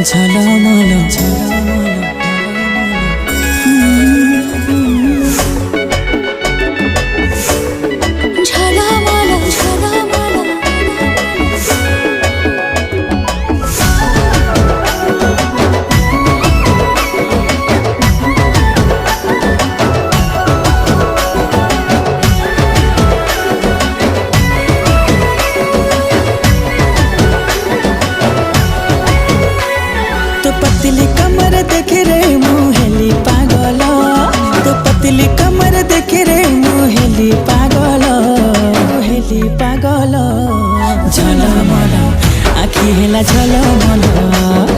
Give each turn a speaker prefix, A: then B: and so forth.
A: झलमल पतली कमर देखे रे मुहेली पागल तो पतली कमर देखे रे मुहेली पागल झलमल आखि हेला झलमल।